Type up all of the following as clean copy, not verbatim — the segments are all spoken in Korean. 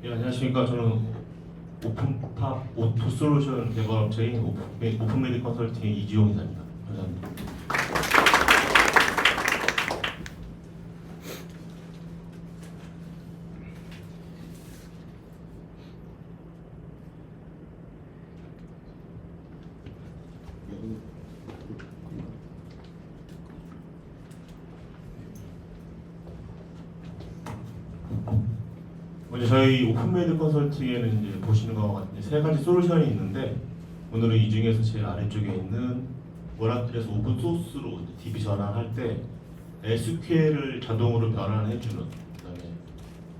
예, 안녕하십니까. 저는 오픈팝 오토솔루션 개발업체인 오픈메디 컨설팅 이지용 이사입니다. 감사합니다. 먼저 저희 오픈메디 컨설팅에는 이제 보시는 것과 같이 세 가지 솔루션이 있는데, 오늘은 이 중에서 제일 아래쪽에 있는 오라클에서 오픈 소스로 DB 전환할 때 SQL을 자동으로 변환해주는, 그다음에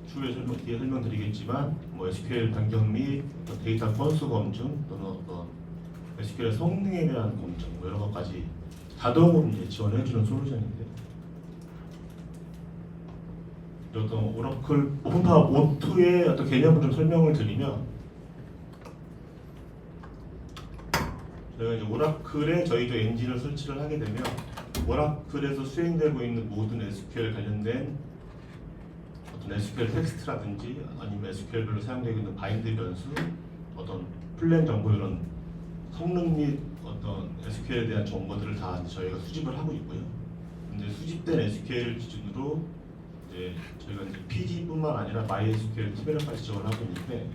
추후에 뒤에 설명드리겠지만 뭐 SQL 변경 및 데이터 건수 검증 또는 어떤 SQL 성능에 대한 검증 뭐 이런 것까지 자동으로 이제 지원해주는 솔루션인데, 어떤 오라클 오픈팝 O2의 어떤 개념을 좀 설명을 드리면, 저희가 이제 오라클에 저희도 엔진을 설치를 하게 되면 오라클에서 수행되고 있는 모든 SQL 관련된 어떤 SQL 텍스트라든지 아니면 SQL별로 사용되고 있는 바인드 변수, 어떤 플랜 정보 이런 성능 및 어떤 SQL에 대한 정보들을 다 이제 저희가 수집을 하고 있고요. 근데 수집된 SQL 기준으로 이제 저희가 이제 PG뿐만 아니라 MySQL TBL까지 지원을 하고 있는데,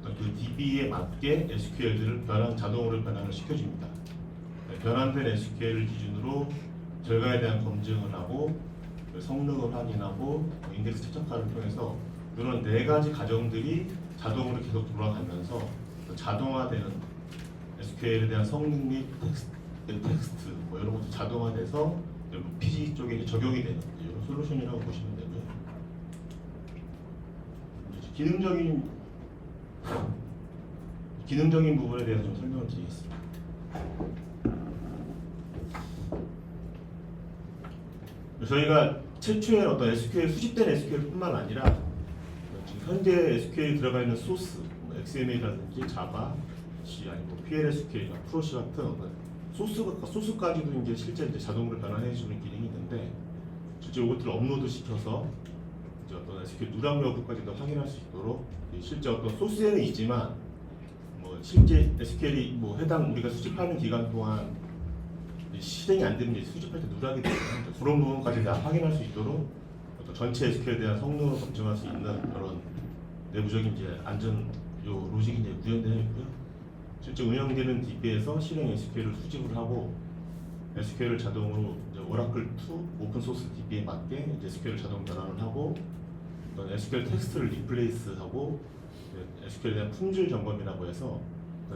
그 DB에 맞게 SQL들을 자동으로 변환을 시켜줍니다. 변환된 SQL 기준으로 결과에 대한 검증을 하고 성능을 확인하고 인덱스 최적화를 통해서 이런 네 가지 과정들이 자동으로 계속 돌아가면서 자동화되는 SQL에 대한 성능 및 텍스트 뭐 이런 것도 자동화돼서 PG 쪽에 이제 적용이 되는 이런 솔루션이라고 보시면 되고요. 기능적인 부분에 대해서 좀 설명을 드리겠습니다. 저희가 최초의 어떤 SQL 수집된 SQL뿐만 아니라 지금 현재 SQL이 들어가 있는 소스, 뭐 XML이라든지 자바, C 아니면 PLSQL, 프로시 같은 어떤 소스까지도 이제 실제 이제 자동으로 변환해주는 기능이 있는데, 실제 이것들을 업로드 시켜서 이제 어떤 SQL 누락 여부까지도 확인할 수 있도록 실제 어떤 소스에는 있지만 뭐 실제 SQL이 뭐 해당 우리가 수집하는 기간 동안 실행이 안 되면 이제 수집할 때 누락이 되는 그런 부분까지 다 확인할 수 있도록 어떤 전체 SQL에 대한 성능을 검증할 수 있는 그런 내부적인 이제 안전 요 로직이 이제 구현되어 있고요. 실제 운영되는 DB에서 실행 SQL을 수집을 하고 SQL을 자동으로 이제 오라클 2 오픈 소스 DB에 맞게 이제 SQL을 자동 변환을 하고, 어떤 SQL 텍스트를 리플레이스하고 SQL에 대한 품질 점검이라고 해서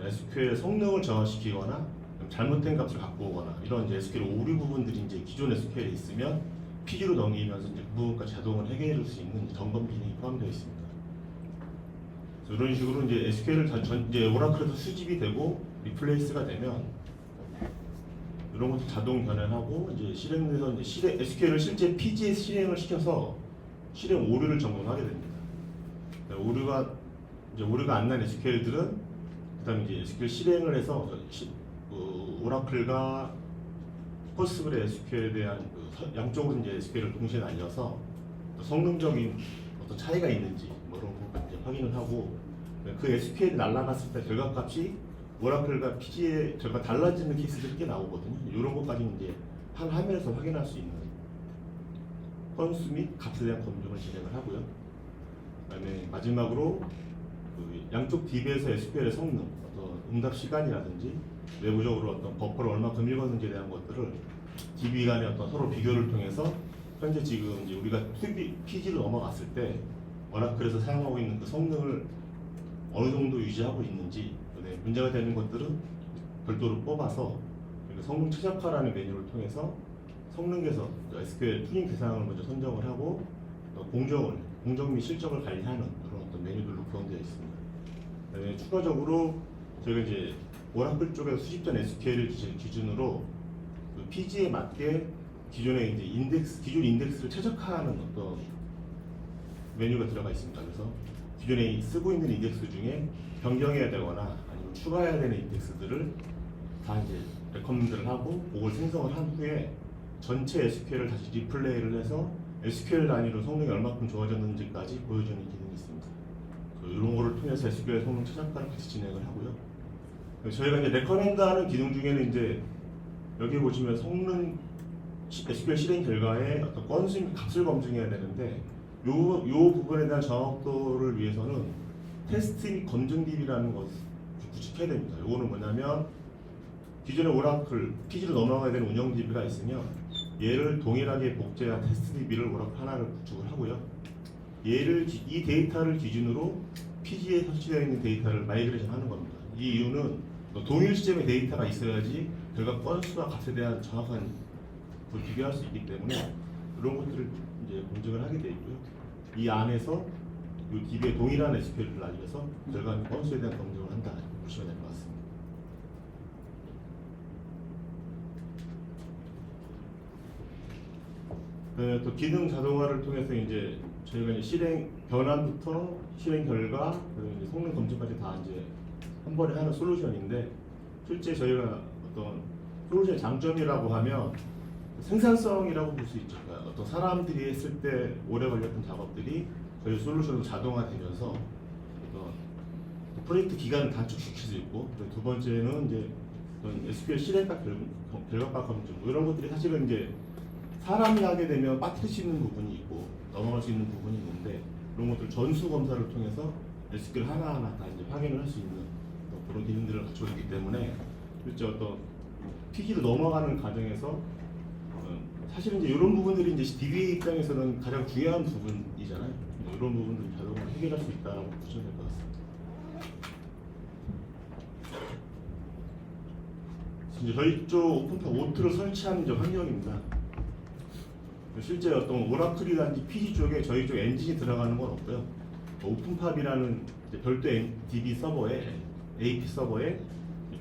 SQL 성능을 저하시키거나 잘못된 값을 갖고 오거나 이런 이제 SQL 오류 부분들이 이제 기존 SQL에 있으면 PG로 넘기면서 이제 그 부분까지 자동으로 해결해 줄 수 있는 점검 기능이 포함되어 있습니다. 그래서 이런 식으로 이제 SQL을 이제 오라클에서 수집이 되고 리플레이스가 되면 이런 것도 자동 변환하고 이제 실행돼서 이제 SQL을 실제 PG에 실행을 시켜서 실행 오류를 점검하게 됩니다. 오류가 안 난 SQL들은 그다음에 이제 SQL 실행을 해서 오라클과 포스트그레 SQL에 대한 양쪽으로 이제 SQL을 동시에 날려서 성능적인 어떤 차이가 있는지 뭐 이런 부분 이제 확인을 하고, 그 SQL이 날아갔을 때 결과값이 오라클과 PG의 결과 달라지는 케이스들이 꽤 나오거든요. 이런 것까지 이제 한 화면에서 확인할 수 있는 건수 및 값에 대한 검증을 진행을 하고요. 그다음에 마지막으로 그 양쪽 DB에서 SQL의 성능, 어떤 응답 시간이라든지 내부적으로 어떤 버퍼를 얼마큼 읽었는지에 대한 것들을 DB 간의 어떤 서로 비교를 통해서 현재 지금 이제 우리가 PG로 넘어갔을 때 오라클에서 사용하고 있는 그 성능을 어느 정도 유지하고 있는지, 문제가 되는 것들은 별도로 뽑아서 성능 최적화라는 메뉴를 통해서 성능 개선, SQL 튜닝 대상을 먼저 선정을 하고 공정 및 실적을 관리하는 그런 어떤 메뉴들로 구성되어 있습니다. 그다음에 추가적으로 저희가 이제 오라클 쪽에서 수집된 SQL을 기준으로 그 PG에 맞게 기존의 이제 기존 인덱스를 최적화하는 어떤 메뉴가 들어가 있습니다. 그래서 기존에 쓰고 있는 인덱스 중에 변경해야 되거나 아니면 추가해야 되는 인덱스들을 다 이제 레커멘드를 하고 그걸 생성을 한 후에 전체 SQL을 다시 리플레이를 해서 SQL 단위로 성능이 얼마큼 좋아졌는지까지 보여주는 기능이 있습니다. 인터페이스 SQL 성능 최적화를 같이 진행을 하고요. 저희가 이제 레커멘드하는 기능 중에는 이제 여기 보시면 성능 SQL 실행 결과에 어떤 건수 및 값을 검증해야 되는데 요 부분에 대한 정확도를 위해서는 테스트 및 검증 DB라는 것을 구축해야 됩니다. 요거는 뭐냐면 기존의 오라클 PG로 넘어가야 되는 운영 DB가 있으면 얘를 동일하게 복제한 테스트 DB를 오라클 하나를 구축을 하고요. 이 데이터를 기준으로 PG에 설치되어 있는 데이터를 마이그레이션 하는 겁니다. 이 이유는 동일 시점의 데이터가 있어야지 결과 건수와 값에 대한 정확한 걸 비교할 수 있기 때문에 그런 것들을 이제 검증을 하게 되어 있고요. 이 안에서 이 DB의 동일한 SQL을 알려서 결과 건수에 대한 검증을 한다 이렇게 보시면 될 것 같습니다. 네, 또 기능 자동화를 통해서 이제 저희가 이제 실행 변환부터 실행 결과 그리고 이제 성능 검증까지 다 이제 한 번에 하는 솔루션인데 실제 저희가 어떤 솔루션의 장점이라고 하면 생산성이라고 볼 수 있죠. 그러니까 어떤 사람들이 했을 때 오래 걸렸던 작업들이 저희 솔루션으로 자동화되면서 어떤 프로젝트 기간을 단축시킬 수 있고 두 번째는 이제 어떤 SQL 실행과 결과값 검증 이런 것들이 사실은 이제 사람이 하게 되면 빠뜨릴 수 있는 부분이 있고 넘어갈 수 있는 부분이 있는데 그런 것들 전수 검사를 통해서 SQL 하나하나 다 이제 확인을 할 수 있는 그런 기능들을 갖추고 있기 때문에 실제 어떤 PG로 넘어가는 과정에서 사실은 이제 이런 부분들이 이제 DB 입장에서는 가장 중요한 부분이잖아요. 이런 부분들을 자동으로 해결할 수 있다고 보시면 될 것 같습니다. 이제 저희 쪽 오픈팝 오트를 설치한 이제 환경입니다. 실제 어떤 오라클이라든지 PG 쪽에 저희 쪽 엔진이 들어가는 건 없고요. 오픈팝이라는 별도 DB 서버에 AP 서버에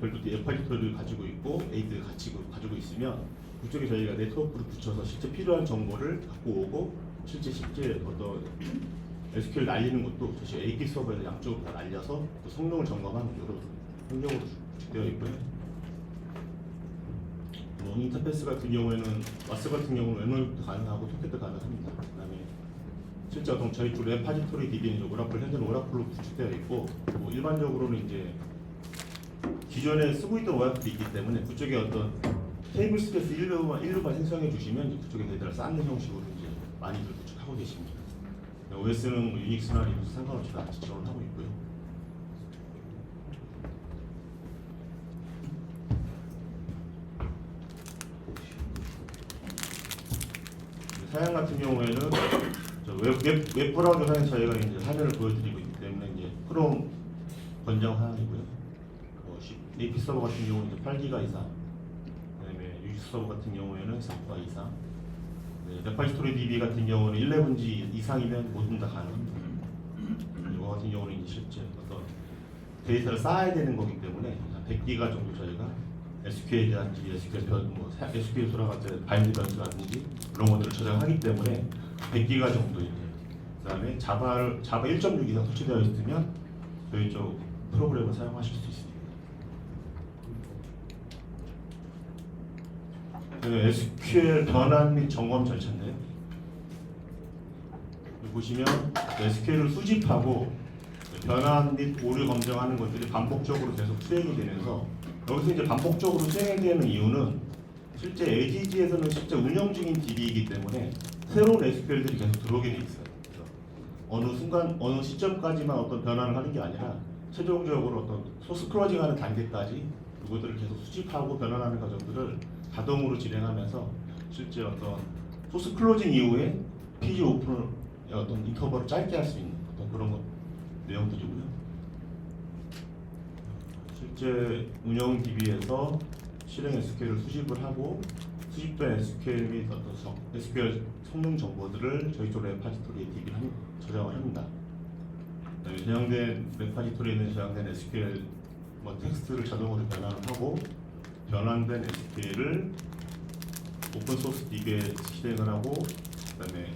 별도 레파지토리를 가지고 있고 AD를 같이 가지고 있으면 그쪽에 저희가 네트워크를 붙여서 실제 필요한 정보를 갖고 오고 실제 어떤 SQL 날리는 것도 사실 AP 서버에서 양쪽으로 다 날려서 그 성능을 점검하는 이런 환경으로 구축되어 있고요. 인터페이스 같은 경우에는 와스 같은 경우는 웹노드도 가능하고 토켓도 가능합니다. 그다음에 실제 어떤 저희 쪽 레파지토리 DB는 오라클 현재는 오라클로 구축되어 있고 뭐 일반적으로는 이제 기존에 쓰고 있던 오라클이 있기 때문에 그쪽에 어떤 테이블 스페이스 일루만 생성해 주시면 그쪽에 데이터를 쌓는 형식으로 이제 많이들 구축하고 계십니다. OS는 뭐 유닉스나 리눅스 상관없이 다 지원을 하고 있고요. 사양 같은 경우에는 웹 브라우저상에 저희가 이제 화면을 보여드리고 있기 때문에 이제 크롬 권장 사양이고요. AP 서버 같은 경우는 이제 8기가 이상, 그다음에 유닉스 서버 같은 경우에는 4기가 이상, 레파지토리 DB 같은 경우는 11G 이상이면 모든 다 가능합니다. 이거 같은 경우는 이제 실제 어떤 데이터를 쌓아야 되는 거기 때문에 100기가 정도 저희가 SQL이라든지 SQL 돌아갈 때 바인드 변수라든지 그런 것들을 저장하기 때문에 100기가 정도 이제 그다음에 자바 1.6 이상 설치되어 있으면 저희 쪽 프로그램을 사용하실 수 있습니다. SQL 변환 및 점검 절차인데요. 여기 보시면 SQL을 수집하고 변환 및 오류 검증하는 것들이 반복적으로 계속 수행이 되면서 여기서 이제 반복적으로 수행되는 이유는 실제 AGG에서는 실제 운영 중인 DB이기 때문에 새로운 SQL들이 계속 들어오게 돼 있어요. 그래서 어느 순간 어느 시점까지만 어떤 변환을 하는 게 아니라 최종적으로 어떤 소스 클로징하는 단계까지 그것들을 계속 수집하고 변환하는 과정들을 자동으로 진행하면서 실제 어떤 소스 클로징 이후에 PG 오픈을 어떤 인터벌을 짧게 할 수 있는 어떤 그런 내용들이고요. 실제 운영 DB에서 실행 SQL을 수집을 하고 수집된 SQL 및 어떤 SQL 성능 정보들을 저희 쪽 레파지토리에 DB를 저장을 합니다. 저장된 레파지토리에 있는 저장된 SQL 텍스트를 자동으로 변환을 하고 변환된 SQL을 오픈소스 DB에 실행을 하고 그다음에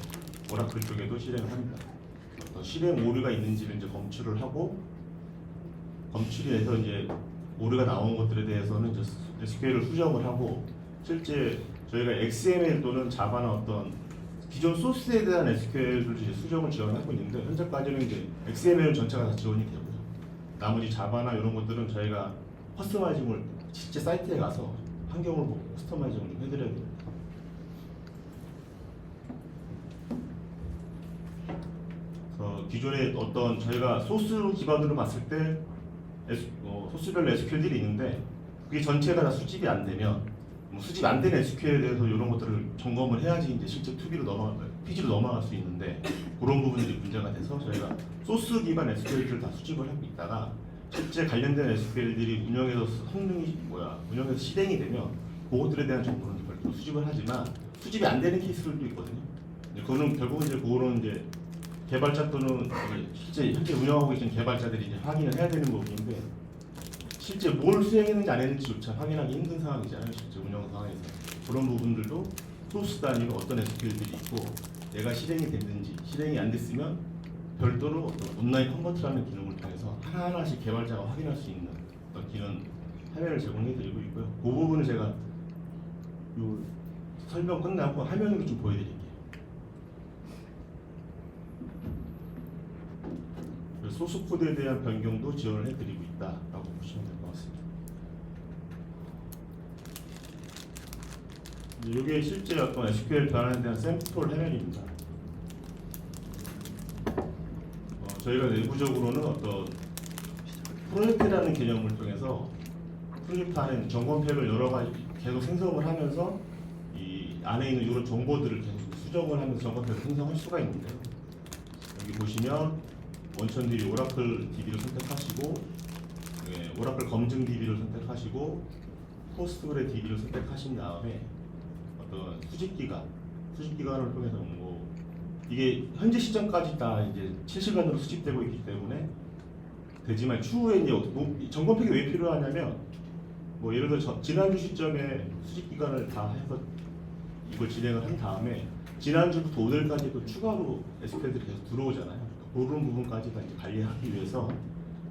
오라클 쪽에도 실행을 합니다. 어떤 실행 오류가 있는지를 이제 검출을 하고 검출이 돼서 이제 오류가 나온 것들에 대해서는 이제 SQL을 수정을 하고 실제 저희가 XML 또는 자바나 어떤 기존 소스에 대한 SQL을 이제 수정을 지원하고 있는데 현재까지는 이제 XML 전체가 다 지원이 되고요. 나머지 자바나 이런 것들은 저희가 커스터마이징을 실제 사이트에 가서 환경을 보고 커스터마이징을 좀 해드려야 됩니다. 그래서 기존에 어떤 저희가 소스 기반으로 봤을 때 소스별로 SQL들이 있는데 그게 전체가 다 수집이 안 되면 수집 안 된 SQL에 대해서 이런 것들을 점검을 해야지 이제 실제 PG로 넘어갈 수 있는데 그런 부분들이 문제가 돼서 저희가 소스 기반 SQL들을 다 수집을 하고 있다가 실제 관련된 SQL들이 운영해서 실행이 되면 그것들에 대한 정보는 별도로 수집을 하지만 수집이 안 되는 케이스들도 있거든요. 그거는 결국은 이제 그거는 이제 개발자 또는 실제 현재 운영하고 계신 개발자들이 이제 확인을 해야 되는 부분인데 실제 뭘 수행했는지 안 했는지조차 확인하기 힘든 상황이잖아요. 실제 운영 상황에서 그런 부분들도 소스 단위로 어떤 SQL들이 있고 내가 실행이 됐는지 실행이 안 됐으면 별도로 어떤 온라인 컨버트라는 기능을 통해서 하나하나씩 개발자가 확인할 수 있는 어떤 기능 화면을 제공해드리고 있고요. 그 부분을 제가 요 설명 끝나고 화면으로 좀 보여드릴게요. 소스 코드에 대한 변경도 지원을 해드리고 있다라고 보시면 될 것 같습니다. 이게 실제 어떤 SQL 변환에 대한 샘플 화면입니다. 저희가 내부적으로는 어떤 프로젝트라는 개념을 통해서 프로젝트 안에 점검팩을 여러 가지 계속 생성을 하면서 이 안에 있는 이런 정보들을 계속 수정을 하면서 점검팩을 생성할 수가 있는데요. 여기 보시면 원천 DB 오라클 DB를 선택하시고 오라클 검증 DB를 선택하시고 포스트그레 DB를 선택하신 다음에 어떤 수집기간을 통해서 이게 현재 시점까지 다 이제 실시간으로 수집되고 있기 때문에 되지만 추후에 이제 점검팩이 왜 필요하냐면 예를 들어 지난주 시점에 수집기간을 다 해서 이걸 진행을 한 다음에 지난주부터 오늘까지도 추가로 SQL들이 계속 들어오잖아요. 그런 부분까지 다 이제 관리하기 위해서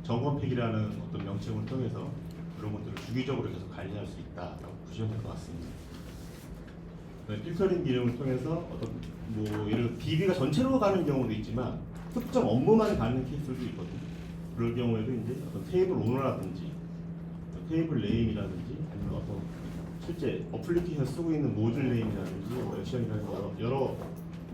점검팩이라는 어떤 명칭을 통해서 그런 것들을 주기적으로 계속 관리할 수 있다라고 보시면 될 것 같습니다. 필터링 기능을 통해서 어떤 예를 들어 DB가 전체로 가는 경우도 있지만 특정 업무만 가는 케이스도 있거든요. 그럴 경우에도 이제 어떤 테이블 오너라든지 테이블 네임이라든지 아니면 어떤 실제 어플리케이션 쓰고 있는 모듈 네임이라든지 액션이라든지 여러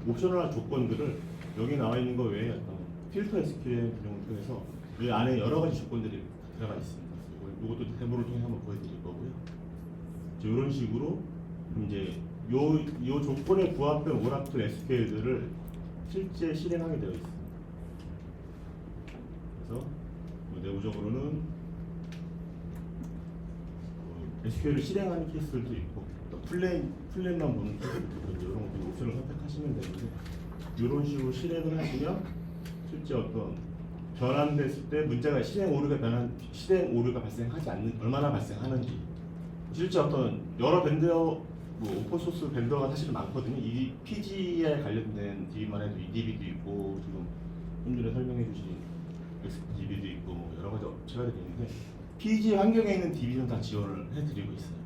옵셔널한 조건들을 여기 나와 있는 거 외에 어떤 필터 SQL 기능을 통해서 이 안에 여러 가지 조건들이 들어가 있습니다. 이것도 데모를 통해 한번 보여드릴 거고요. 이런 식으로 이제 요 조건에 부합된 오라클 SQL들을 실제 실행하게 되어 있습니다. 그래서 내부적으로는 SQL을 실행하는 케이스들도 있고 플랜만 보는 케이스도 있고 이런 것들 옵션을 선택하시면 되는데 이런 식으로 실행을 하시면 실제 어떤 변환됐을 때 문제가 실행 오류가 발생하지 않는 얼마나 발생하는지 실제 어떤 여러 밴더 오픈소스 밴더가 사실 많거든요. 이 PG에 관련된 DB만 해도 EDB도 있고 지금 좀 전에 설명해 주신 XDB도 있고 여러 가지 업체가들이 있는데 PG 환경에 있는 DB는 다 지원을 해드리고 있어요.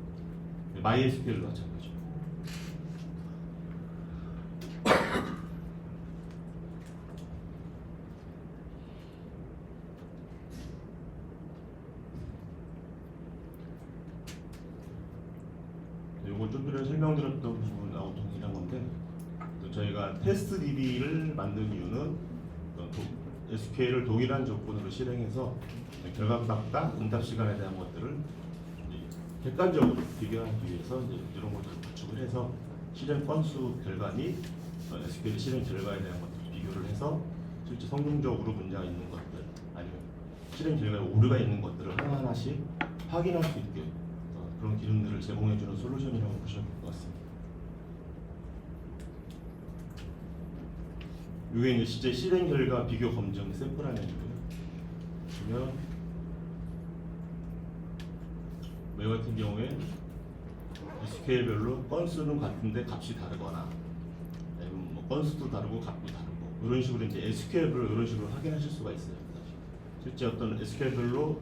MySQL도 마찬가지죠. 요거 좀 전에 설명드렸던 부분하고 동일한 건데 저희가 테스트 DB를 만든 이유는 SQL을 동일한 조건으로 실행해서 결과값과 응답 시간에 대한 것들을 객관적으로 비교하기 위해서 이런 것들을 구축을 해서 실행 건수 결과 및 SQL 실행 결과에 대한 것들을 비교를 해서 실제 성능적으로 문제가 있는 것들 아니면 실행 결과에 오류가 있는 것들을 하나하나씩 확인할 수 있게 그런 기능들을 제공해주는 솔루션이라고 보시면 될 것 같습니다. 이게 이제 실제 실행 결과 비교 검증 샘플 화면이고요. 보시면 매 같은 경우에 SQL별로 건수는 같은데 값이 다르거나 아니면 건수도 다르고 값도 다르고 이런 식으로 이제 SQL별로 이런 식으로 확인하실 수가 있어요. 실제 어떤 SQL별로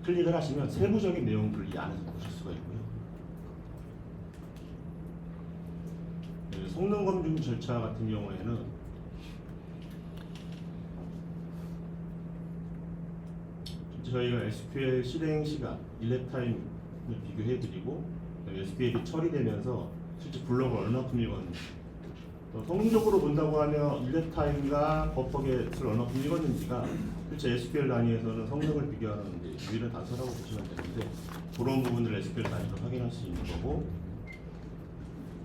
클릭을 하시면 세부적인 내용들을 이 안에서 보실 수가 있고요. 성능 검증 절차 같은 경우에는 저희가 SQL 실행 시간, 일렉 타임을 비교해드리고 SQL이 처리되면서 실제 블록을 얼마큼 읽었는지, 또 성능적으로 본다고 하면 일렉 타임과 버퍼겟을 얼마큼 읽었는지가 실제 SQL 단위에서는 성능을 비교하는 이제 유일한 단서라고 보시면 되는데, 그런 부분을 SQL 단위로 확인할 수 있는 거고,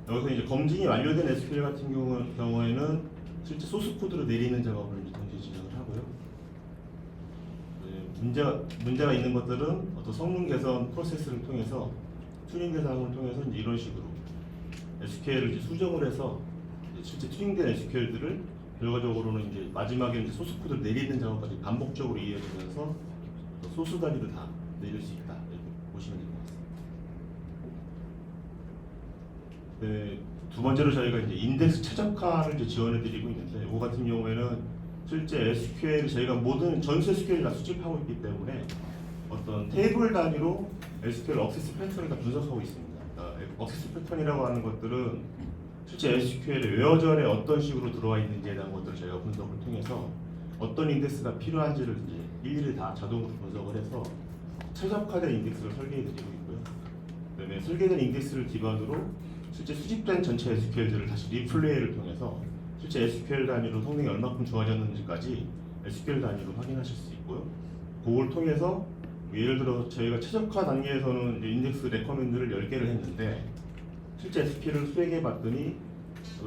여기서 이제 검증이 완료된 SQL 같은 경우에는 실제 소스 코드로 내리는 작업을 동시에 진행을 하고요. 문제가 있는 것들은 어떤 성능 개선 프로세스를 통해서 튜닝 대상을 통해서 이제 이런 식으로 SQL을 이제 수정을 해서 이제 실제 튜닝된 SQL들을 결과적으로는 이제 마지막에 이제 소스 코드를 내리는 작업까지 반복적으로 이어지면서 소스 단위로 다 내릴 수 있다, 이렇게 보시면 될 것 같습니다. 네, 두 번째로 저희가 이제 인덱스 최적화를 이제 지원해드리고 있는데, 이거 같은 경우에는 실제 SQL 저희가 모든 전수 SQL 다 수집하고 있기 때문에 어떤 테이블 단위로 SQL 억세스 패턴을 다 분석하고 있습니다. 억세스 패턴이라고 하는 것들은 실제 SQL의 웨어절에 어떤 식으로 들어와 있는지에 대한 것들을 저희가 분석을 통해서 어떤 인덱스가 필요한지를 이제 일일이 다 자동으로 분석을 해서 최적화된 인덱스를 설계해드리고 있고요. 그다음에 설계된 인덱스를 기반으로 실제 수집된 전체 SQL들을 다시 리플레이를 통해서 실제 SQL 단위로 성능이 얼마큼 좋아졌는지까지 SQL 단위로 확인하실 수 있고요. 그걸 통해서 예를 들어 저희가 최적화 단계에서는 이제 인덱스 레커멘드를 10개를 했는데, 실제 SQL을 수행해 봤더니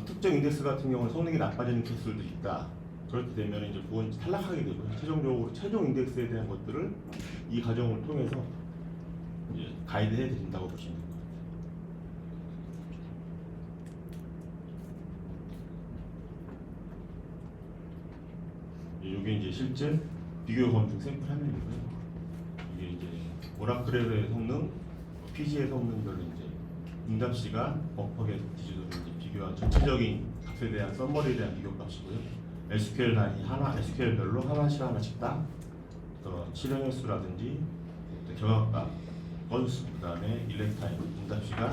특정 인덱스 같은 경우는 성능이 나빠지는 케이스들도 있다. 그렇게 되면 이제 그건 탈락하게 되고요. 최종적으로 최종 인덱스에 대한 것들을 이 과정을 통해서 이제 가이드해 드린다고 보시면 됩니다. 이게 이제 실제 비교 검증 샘플 화면이고요. 이게 이제 오라클의 성능, PG의 성능별로 이제 응답 시간, 버퍼겟 기준으로 이제 비교한 전체적인 값에 대한 서머리에 대한 비교 값이고요. SQL 단위 SQL별로 하나씩 다 실행 횟수라든지 경합값, 건수, 그다음에 일렉 타임, 응답 시간,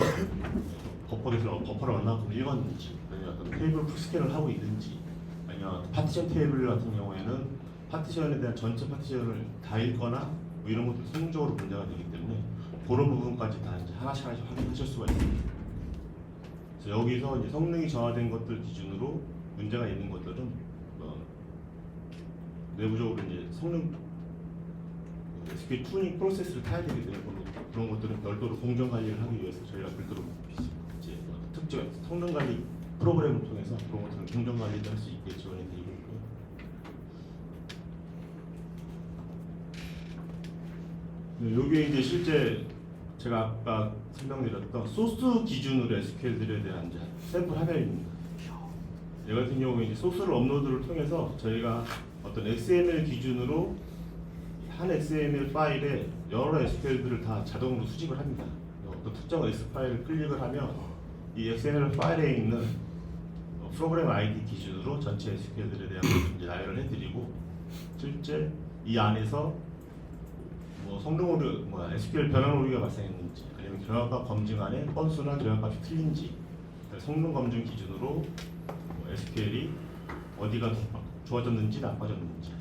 버퍼를 얼마큼 읽었는지, 그다음에 어떤 테이블 풀스캔을 하고 있는지, 아니면 파티션 테이블 같은 경우에는 파티션에 대한 전체 파티션을 다 읽거나 뭐 이런 것도 성능적으로 문제가 되기 때문에 그런 부분까지 다 이제 하나씩 확인하실 수가 있습니다. 그래서 여기서 이제 성능이 저하된 것들 기준으로 문제가 있는 것들은 내부적으로 이제 성능 SQL 튜닝 프로세스를 타야 되기 때문에 그런 것들은 별도로 공정 관리를 하기 위해서 저희가 별도로 이제 특정 성능 관리 프로그램을 통해서 그런 것들을 공정 관리도 할 수 있게 지원해 드리고 있고요. 네, 여기 이제 실제 제가 아까 설명드렸던 소스 기준으로 SQL들에 대한 이제 샘플 화면입니다. 얘 같은 경우에 이제 소스를 업로드를 통해서 저희가 어떤 XML 기준으로 한 XML 파일에 여러 SQL들을 다 자동으로 수집을 합니다. 어떤 특정 S 파일을 클릭을 하면 이 XML 파일에 있는 프로그램 ID 기준으로 전체 SQL들에 대한 것을 이제 나열을 해드리고, 실제 이 안에서 뭐 성능 오류, SQL 변환 오류가 발생했는지, 아니면 결합값 검증 안에 건수나 결합값이 틀린지, 성능 검증 기준으로 SQL이 어디가 좋아졌는지 나빠졌는지,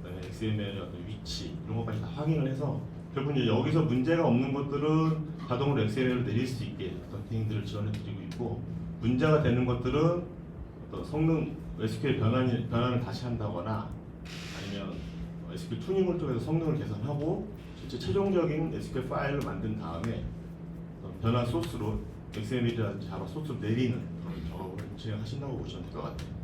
그다음에 XML의 어떤 위치 이런 것까지 다 확인을 해서 결국 이제 여기서 문제가 없는 것들은 자동으로 XML을 내릴 수 있게 어떤 기능들을 지원해드리고 있고, 문제가 되는 것들은 어떤 성능 SQL 변환을 다시 한다거나 아니면 SQL 튜닝을 통해서 성능을 개선하고 실제 최종적인 SQL 파일을 만든 다음에 변환 소스로 XML이라든지 자바 소스로 내리는 그런 작업을 진행하신다고 보시면 될 것 같아요.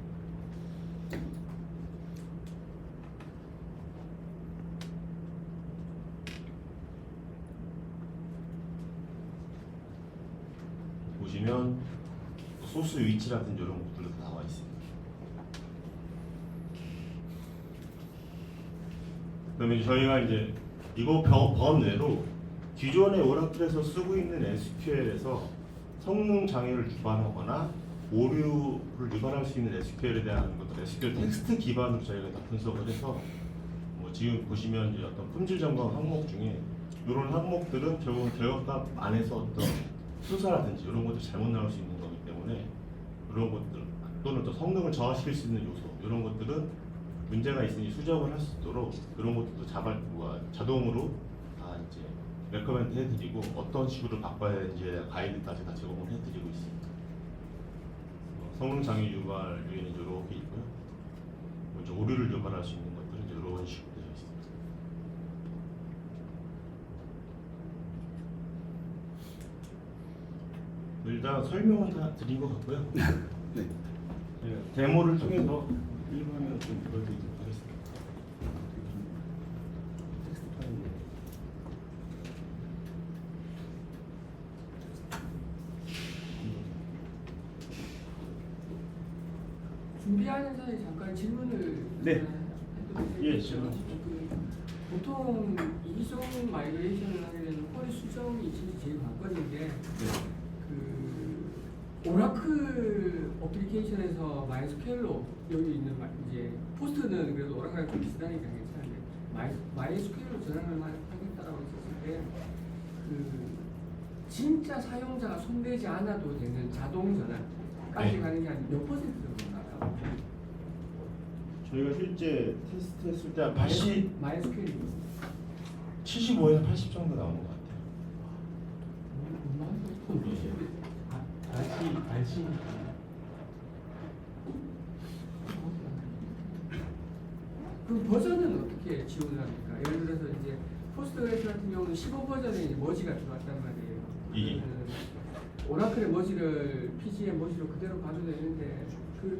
보시면 소스 위치라든지 이런 것들도 다 나와 있습니다. 그러면 저희가 이제 이거 번외로 기존의 오라클에서 쓰고 있는 SQL에서 성능 장애를 유발하거나 오류를 유발할 수 있는 SQL에 대한 것들, SQL 텍스트 기반으로 저희가 다 분석을 해서 뭐 지금 보시면 이제 어떤 품질 점검 항목 중에 이런 항목들은 결국은 결과값 안에서 어떤 순서라든지 이런 것들 잘못 나올 수 있는 거기 때문에 이런 것들 또는 또 성능을 저하시킬 수 있는 요소 이런 것들은 문제가 있으니 수정을 할 수 있도록 그런 것도 자동으로 다 이제 레커멘트 해드리고 어떤 식으로 바꿔야 되는지에 가이드까지 다 제공을 해드리고 있습니다. 성능 장애 유발 요인은 이렇게 있고요. 먼저 오류를 유발할 수 있는 것들은 이런 식으로 되어 있습니다. 일단 설명은 다 드린 것 같고요. 네. 데모를 통해서 일반을 좀 보여드리도록 하겠습니다. 준비하는 사이에 잠깐 질문을 네. 해도 될까요? 예, 질문하십시오. 보통 이송 마이그레이션을 하려면 허리 수정이 진짜 제일 관건인 게 그 오라클 어플리케이션에서 마이스퀘어로 여기 있는 이제 포스트는 그래도 오라클이랑 좀 비슷하니까 괜찮은데 마이스퀘어로 전환을 하겠다라고 했었을 때 그 진짜 사용자가 손대지 않아도 되는 자동 전환까지 네. 가는 게 한 몇 퍼센트 정도인가요? 저희가 실제 테스트했을 때 한 80, 마이스퀘어이 75에서 80 정도 나오는 것 같아요. 안심. 그 버전은 어떻게 지원을 합니까? 예를 들어서 이제 포스트그레스 같은 경우는 15 버전에 이제 머지가 들어왔단 말이에요. 예. 오라클의 머지를 PG의 머지로 그대로 가도 되는데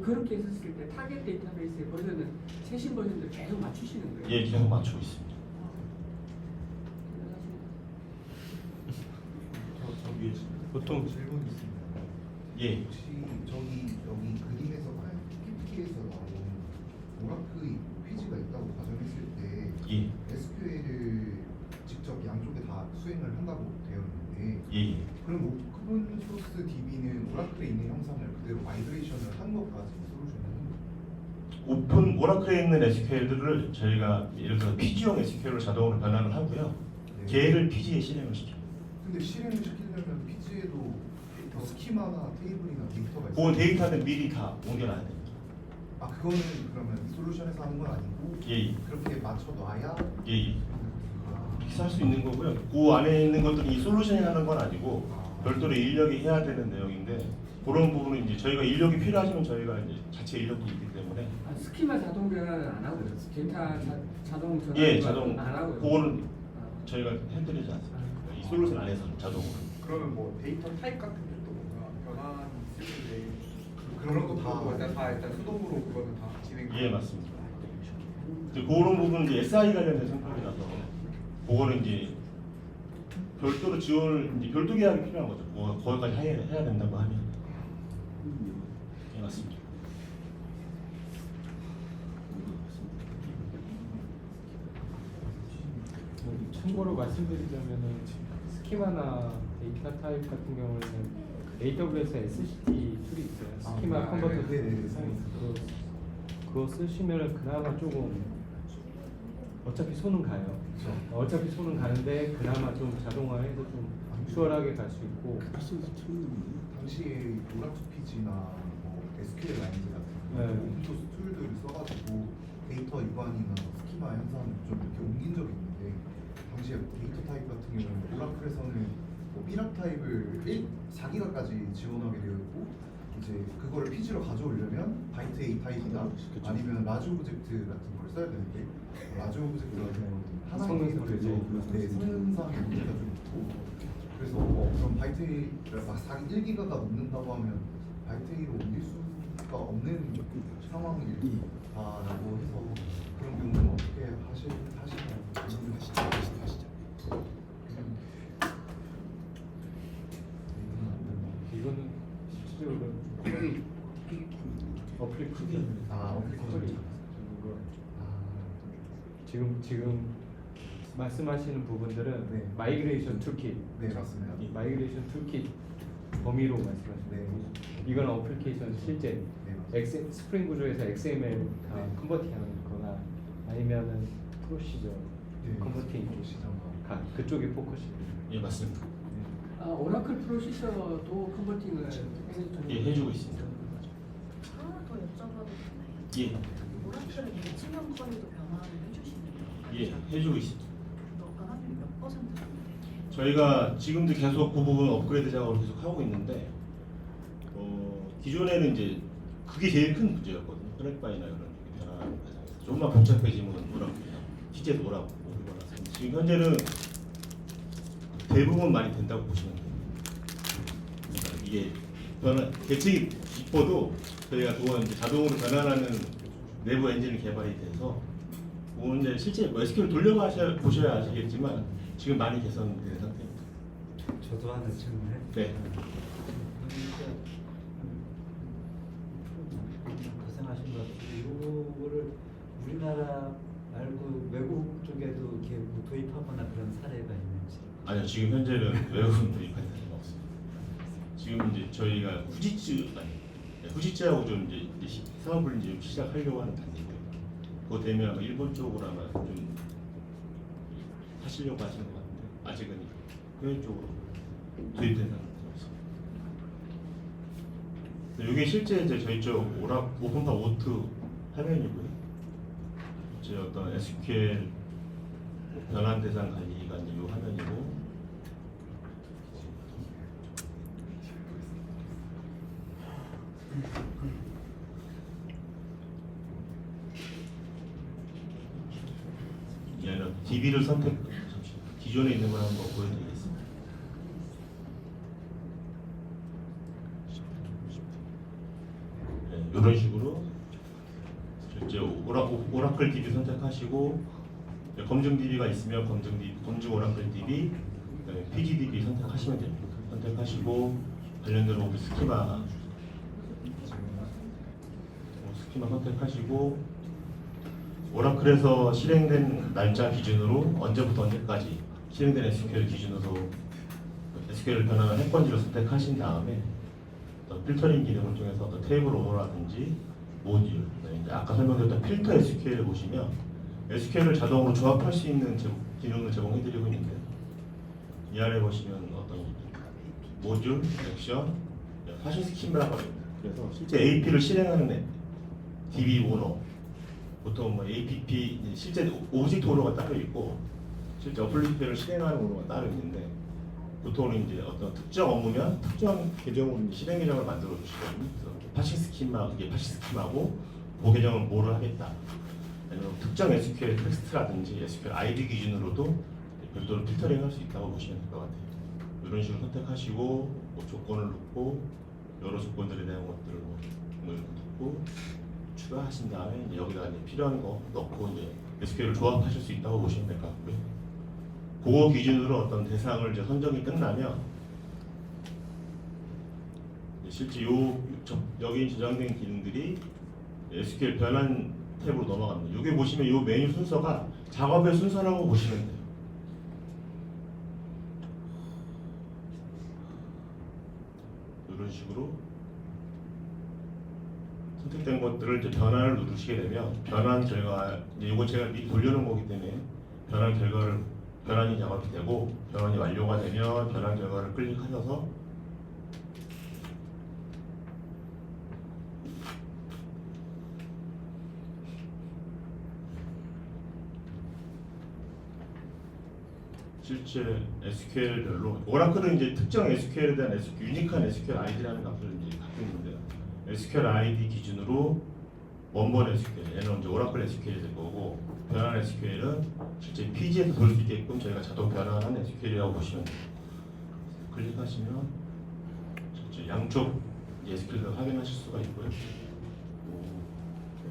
그렇게 했었을 때 타겟 데이터베이스의 버전은 최신 버전들 계속 맞추시는 거예요? 예, 계속 맞추고 있습니다. 저 위에 보통 질문 있습니다. 예, 혹시 여기 그림에서 봐요. PPT에서 나온 오라클 페이지가 있다고 가정했을 때 예, SQL을 직접 양쪽에 다 수행을 한다고 되어 있는데 예. 그럼 오픈 소스 DB는 오라클에 있는 형상을 그대로 마이그레이션을 한 것까지 솔루션은 오픈 오라클에 있는 SQL들을 저희가 예를 들어 PG용 SQL로 자동으로 변환을 하고요. 네. 걔를 PG에 실행을 시켜요. 근데 실행을 시키려면 PG에도 스키마나 테이블이나 데이터가 있어요. 그 데이터는 미리 다 옮겨놔야 됩니다. 아 그거는 그러면 솔루션에서 하는 건 아니고 예, 그렇게 맞춰놔야 예, 예. 아, 이렇게 할 수 있는 거고요. 그 안에 있는 것들이 이 솔루션이 하는 건 아니고 별도로 인력이 해야 되는 내용인데 그런 부분은 이제 저희가 인력이 필요하시면 저희가 이제 자체 인력도 있기 때문에 스키마 자동 변환은 안 하고요. 데이터 자동 전환 예, 자동 안 하고요. 그거는 아. 저희가 해드리지 않습니다. 이 솔루션 안에서는 자동으로. 그러면 뭐 데이터 타입 같은 것도 뭔가 변환이 있을 텐데 그런 것도 다 일단 수동으로 그거는 다 진행. 예, 맞습니다. 이제 그런 부분은 이제 SI 관련된 성격이라서 그거는 이제 별도로 지원을 이제 별도 계약이 필요한 거죠. 거기까지 해야 된다고 하면. 예, 맞습니다. 참고로 말씀드리자면은 스키마나 데이터 타입 같은 경우에는 AWS SCT 툴이 있어요. 스키마 아, 컨버터 네, 네, 네. 그거 쓰시면은 그나마 조금 어차피 손은 가요. 어차피 손은 가는데 그나마 좀 자동화해서 좀 수월하게 갈 수 있고. 당시에 오라클 PG나 뭐 SQL 라인즈 같은 네. 오픈소스 툴들을 써가지고 데이터 유관이나 스키마 현상을 좀 이렇게 옮긴 적이 있는데 당시에 데이터 타입 같은 경우는 오라클에서는 뭐 삐락 타입을 4기가까지 지원하게 되어 있고 이제 그거를 PG로 가져오려면 바이트 A 타입이나 아니면 라지 오브젝트 같은 걸 써야 되는데 라지 오브젝트 같은 경우는 하나의 성능상 데이터에서 네, 성능상의 문제가 좀 있고 그래서 그럼 바이트 A를 막 1기가가 넘는다고 하면 바이트 A로 옮길 수가 없는 상황이다라고 해서 그런 경우는 어떻게 하시나요? 이거는 실질적으로 어플리케이션. 어플리케이션. 지금 말씀하시는 부분들은 네. 마이그레이션 툴킷. 네 맞습니다. 이 마이그레이션 툴킷 범위로 말씀하시는 네. 거고 이건 어플리케이션 실제 네, 맞습니다. 스프링 구조에서 XML 다 네. 컨버팅하는 거나 아니면은 프로시저 네, 컨버팅 프로시저가. 그쪽에 포커싱. 예, 맞습니다. 오라클 프로시저도 컨버팅을 예, 해주고 있습니다. 하나 더 여쭤봐도 되나요? 예, 오라클은 이제 치명 처리도 변화를 해주시는 예, 거예요? 해주고 있습니다. 그러니까 확률이 몇 퍼센트 정도 돼요? 저희가 지금도 계속 그 부분 업그레이드 작업을 계속 하고 있는데 기존에는 이제 그게 제일 큰 문제였거든요. 혈액반이나 이런 변화하는 과정에서 조금만 복잡해지면 오락이나 시제도 오락 오르거나 지금 현재는 대부분 많이 된다고 보시면 돼요. 그러니까 이게 변화 계측이 기뻐도 저희가 그건 이제 자동으로 변환하는 내부 엔진이 개발이 돼서 그건 이제 실제 뭐 SQL 보셔야 아시겠지만 지금 많이 개선된 상태입니다. 저도 하나 질문해. 네. 고생하신 것 같아요. 이거를 우리나라 말고 외국 쪽에도 이렇게 뭐 도입하거나 그런 사례가 있는지. 아니요, 지금 현재는 외국은 도입한 사례가 없습니다. 지금 이제 저희가 후지츠하고 좀 이제 사업을 이제 시작하려고 하는 단계고요. 그거 되면 아마 일본 쪽으로 아마 좀 하시려고 하시는 것 같은데 아직은 해외 쪽으로 도입된 상태가 없습니다. 이게 실제 이제 저희 쪽 오픈파 오트 화면이고요. 제 어떤 SQL 변환 대상 관리가 이제 이 화면이고. 얘는 DB를 기존에 있는 걸 한번 보여드리겠습니다. 네, 이런 식으로 이제 오라클 DB 선택하시고 검증 DB가 있으면 검증 오라클 DB, 그다음에 PGDB 선택하시면 됩니다. 선택하시고 관련된 스키마 선택하시고 오라클에서 실행된 날짜 기준으로 언제부터 언제까지 실행된 SQL 기준으로 SQL 변환을 핵번지로 선택하신 다음에 어떤 필터링 기능을 통해서 어떤 테이블 오버라든지 모듈, 이제 아까 설명드렸던 필터 SQL을 보시면 SQL을 자동으로 조합할 수 있는 기능을 제공해드리고 있는데 이 아래 보시면 어떤 모듈, 액션, 하시 스키마라고 합니다. 그래서 실제 AP를 실행하는 앱, DB 오너, 보통 뭐 APP 실제 오브젝트 오너가 따로 있고 실제 어플리케이션을 실행하는 오너가 따로 있는데 보통은 이제 어떤 특정 업무면 특정 계정으로 실행 계정을 만들어 주시거든요. 그래서 파싱 스키마, 이게 파싱 스키마고 그 계정은 뭐를 하겠다. 아니면 특정 SQL 텍스트라든지 SQL ID 기준으로도 별도로 필터링 할 수 있다고 보시면 될 것 같아요. 이런 식으로 선택하시고 뭐 조건을 넣고 여러 조건들에 대한 것들을 뭐 이렇게 넣고 추가하신 다음에 이제 여기다 이제 필요한 거 넣고 이제 SQL을 조합하실 수 있다고 보시면 될 것 같고요. 그거 기준으로 어떤 대상을 이제 선정이 끝나면 실제 여기 저장된 기능들이 SQL 변환 탭으로 넘어갑니다. 여기 보시면 이 메뉴 순서가 작업의 순서라고 보시면 돼요. 이런 식으로 선택된 것들을 이제 변환을 누르시게 되면 변환 결과 이거 제가 미리 돌려놓은 거기 때문에 변환이 작업이 되고 변환이 완료가 되면 변환 결과를 클릭하셔서 실제 SQL별로 오라클은 이제 특정 SQL에 대한 유니크한 SQL ID라는 값을 이제 갖고 있는데요. SQL ID 기준으로 원본 SQL, 얘는 이제 오라클 SQL이 될 거고 변환 SQL은 실제 PG에서 돌 수 있게끔 저희가 자동 변환한 SQL이라고 보시면 돼요. 클릭하시면 실제 양쪽 SQL을 확인하실 수가 있고요.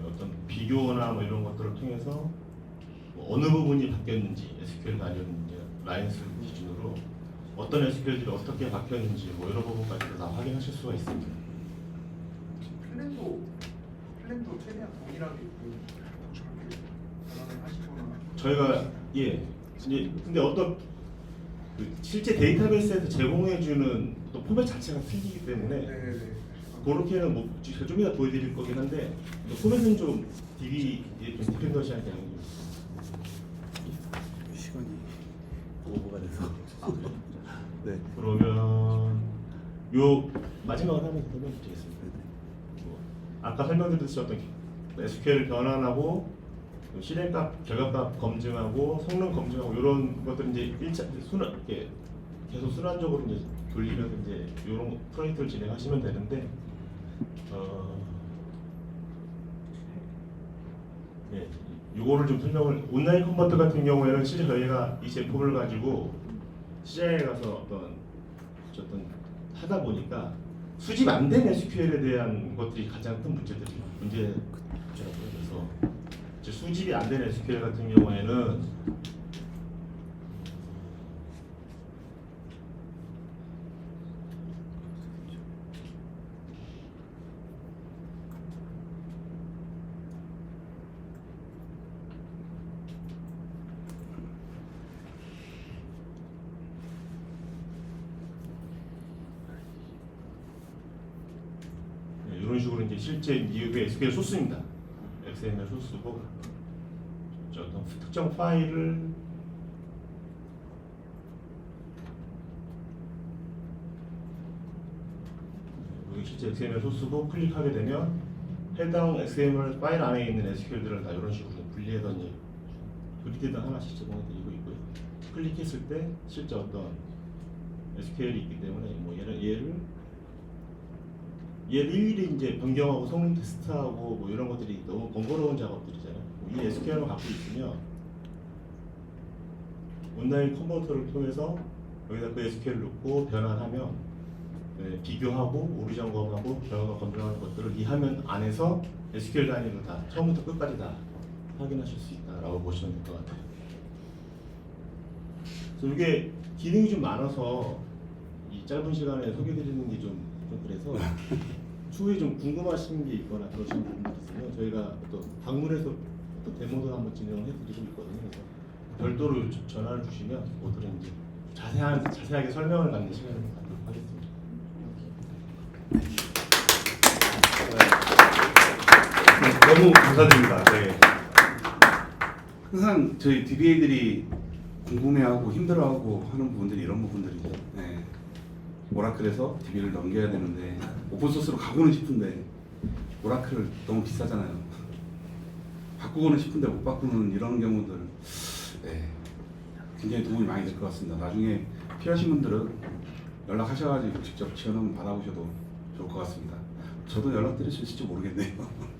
어떤 비교나 뭐 이런 것들을 통해서 뭐 어느 부분이 바뀌었는지 SQL가 아니었는지 라인스 기준으로 어떤 SQL들이 어떻게 바뀌었는지 뭐 이런 부분까지 다 확인하실 수가 있습니다. 플랜도 최대한 동일하게 변환을 하시거나 저희가 예 이제 근데 어떤 그 실제 데이터베이스에서 제공해주는 또 포맷 자체가 틀리기 때문에 네네네. 그렇게는 뭐 제가 좀 이따 보여드릴 거긴 한데 포맷은 좀 DB에 좀 디펜던시한 경향이 시간이 오버가 돼서 네. 그러면 요 마지막으로 하면 설명드리겠습니다. 뭐 아까 설명드렸듯이 어떤 SQL 변환하고 실행값, 결과값 검증하고 성능 검증하고 이런 것들 이제 1차 순환 이렇게 계속 순환적으로 이제 돌리면서 이제 이런 프로젝트를 진행하시면 되는데 예, 요거를 좀 설명을 온라인 컨버터 같은 경우에는 실제 저희가 이 제품을 가지고 시장에 가서 어떤 하다 보니까 수집 안 된 SQL에 대한 것들이 가장 큰 문제더라고요. 그래서 이제 수집이 안 된 SQL 같은 경우에는 이런 식으로 이제 실제 이게 SQL 소스입니다. XML 소스고 어떤 특정 파일을 여기 실제 XML 소스고 클릭하게 되면 해당 XML 파일 안에 있는 SQL들을 다 이런 식으로 분리하더니 그리드도 하나씩 제공해 드리고 있고요. 클릭했을 때 실제 어떤 SQL이 있기 때문에 뭐 얘를 일일이 이제 변경하고 성능 테스트하고 뭐 이런 것들이 너무 번거로운 작업들이잖아요. 이 SQL만 갖고 있으면 온라인 컨버터를 통해서 여기다 그 SQL 넣고 변환하면 비교하고 오류 점검하고 결과 검증하는 것들을 이 화면 안에서 SQL 단위로 다 처음부터 끝까지 다 확인하실 수 있다라고 보시면 될 것 같아요. 그래서 이게 기능이 좀 많아서 이 짧은 시간에 소개드리는 게 좀 그래서 추후에 좀 궁금하신 게 있거나 그러신 분들 있으면 저희가 또 방문해서 또 데모도 한번 진행을 해드리고 있거든요. 그래서 별도로 전화를 주시면 그것들은 이제 자세하게 설명을 받는 시간을 갖도록 하겠습니다. 너무 감사드립니다. 네. 항상 저희 DBA들이 궁금해하고 힘들어하고 하는 부분들이 이런 부분들이죠. 네. 오라클에서 DB를 넘겨야 되는데 오픈소스로 가고는 싶은데 오라클 너무 비싸잖아요. 바꾸고는 싶은데 못 바꾸는 이런 경우들 네. 굉장히 도움이 많이 될 것 같습니다. 나중에 필요하신 분들은 연락하셔가지고 직접 지원 한번 받아보셔도 좋을 것 같습니다. 저도 연락드릴 수 있을지 모르겠네요.